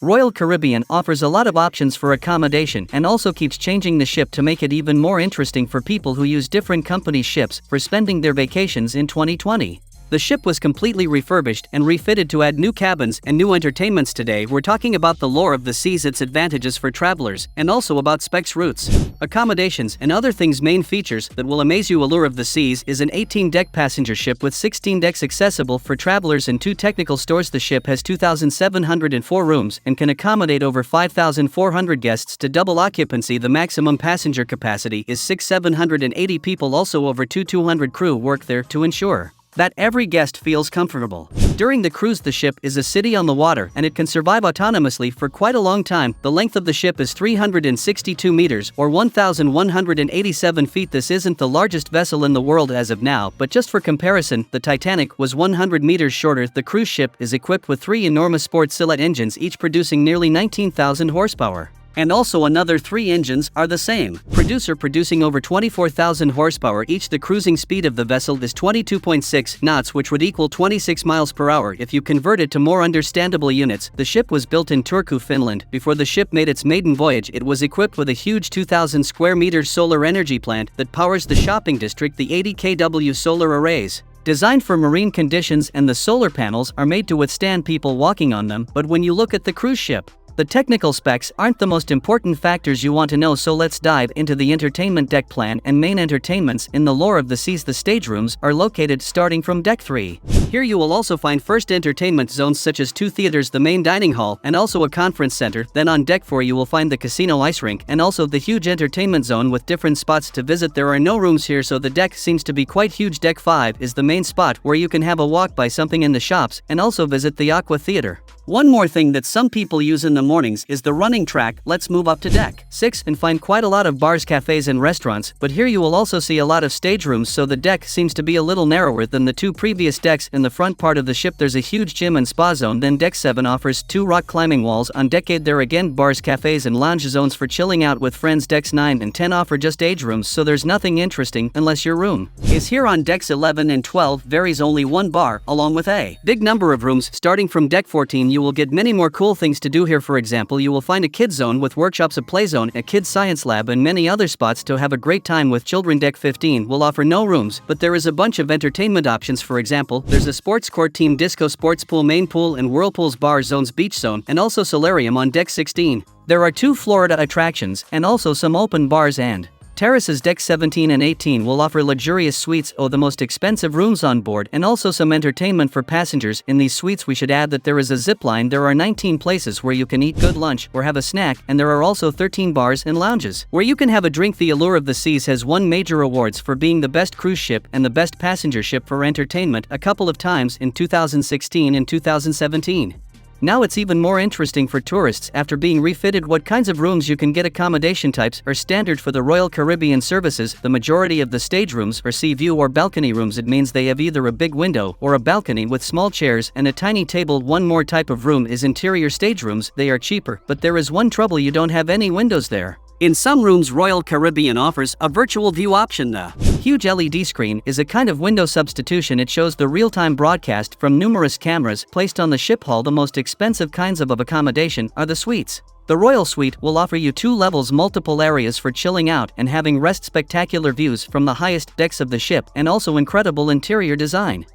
Royal Caribbean offers a lot of options for accommodation and also keeps changing the ship to make it even more interesting for people who use different companies' ships for spending their vacations in 2020. The ship was completely refurbished and refitted to add new cabins and new entertainments. Today we're talking about the lore of the seas, its advantages for travelers, and also about specs, routes, accommodations, and other things. Main features that will amaze you. Allure of the Seas is an 18-deck passenger ship with 16 decks accessible for travelers and 2 technical stores. The ship has 2,704 rooms and can accommodate over 5,400 guests to double occupancy. The maximum passenger capacity is 6,780 people. Also over 200 crew work there to ensure that every guest feels comfortable. During the cruise, the ship is a city on the water and it can survive autonomously for quite a long time. The length of the ship is 362 meters or 1,187 feet. This isn't the largest vessel in the world as of now, but just for comparison, the Titanic was 100 meters shorter. The cruise ship is equipped with 3 enormous wartzilla engines, each producing nearly 19,000 horsepower. And also another 3 engines are the same producer producing over 24,000 horsepower each. The cruising speed of the vessel is 22.6 knots, which would equal 26 miles per hour if you convert it to more understandable units. The ship was built in Turku, Finland. Before the ship made its maiden voyage, it was equipped with a huge 2,000 square meters solar energy plant that powers the shopping district. The 80 kW solar arrays, designed for marine conditions, and the solar panels are made to withstand people walking on them. But when you look at the cruise ship, the technical specs aren't the most important factors you want to know, so let's dive into the entertainment deck plan and main entertainments. In the lore of the seas, the stage rooms are located starting from deck 3. Here you will also find first entertainment zones such as 2 theaters, the main dining hall, and also a conference center. Then on deck 4 you will find the casino, ice rink, and also the huge entertainment zone with different spots to visit. There are no rooms here, so the deck seems to be quite huge. Deck 5 is the main spot where you can have a walk, buy something in the shops, and also visit the aqua theater. One more thing that some people use in the mornings is the running track. Let's move up to deck 6 and find quite a lot of bars, cafes, and restaurants, but here you will also see a lot of stage rooms, so the deck seems to be a little narrower than the 2 previous decks. In the front part of the ship there's a huge gym and spa zone. Then deck 7 offers 2 rock climbing walls. On deck 8 there again bars, cafes, and lounge zones for chilling out with friends. Decks 9 and 10 offer just age rooms, so there's nothing interesting unless your room is here. On decks 11 and 12 varies only 1 bar along with a big number of rooms. Starting from deck 14 you will get many more cool things to do here. For example, you will find a kids zone with workshops, a play zone, a kids science lab, and many other spots to have a great time with children. Deck 15 will offer no rooms, but there is a bunch of entertainment options. For example, there's a sports court, team disco, sports pool, main pool, and whirlpools, bar zones, beach zone, and also solarium. On deck 16 there are 2 Florida attractions and also some open bars and terraces. Deck 17 and 18 will offer luxurious suites, the most expensive rooms on board, and also some entertainment for passengers. In these suites we should add that there is a zip line. There are 19 places where you can eat good lunch or have a snack, and there are also 13 bars and lounges where you can have a drink. The Allure of the Seas has won major awards for being the best cruise ship and the best passenger ship for entertainment a couple of times in 2016 and 2017. Now it's even more interesting for tourists after being refitted. What kinds of rooms you can get? Accommodation types are standard for the Royal Caribbean services. The majority of the stage rooms are sea view or balcony rooms. It means they have either a big window or a balcony with small chairs and a tiny table. One more type of room is interior stage rooms. They are cheaper, but there is one trouble: you don't have any windows there. In some rooms, Royal Caribbean offers a virtual view option. The huge LED screen is a kind of window substitution. It shows the real-time broadcast from numerous cameras placed on the ship hull. The most expensive kinds of accommodation are the suites. The Royal Suite will offer you 2 levels, multiple areas for chilling out and having rest, spectacular views from the highest decks of the ship, and also incredible interior design.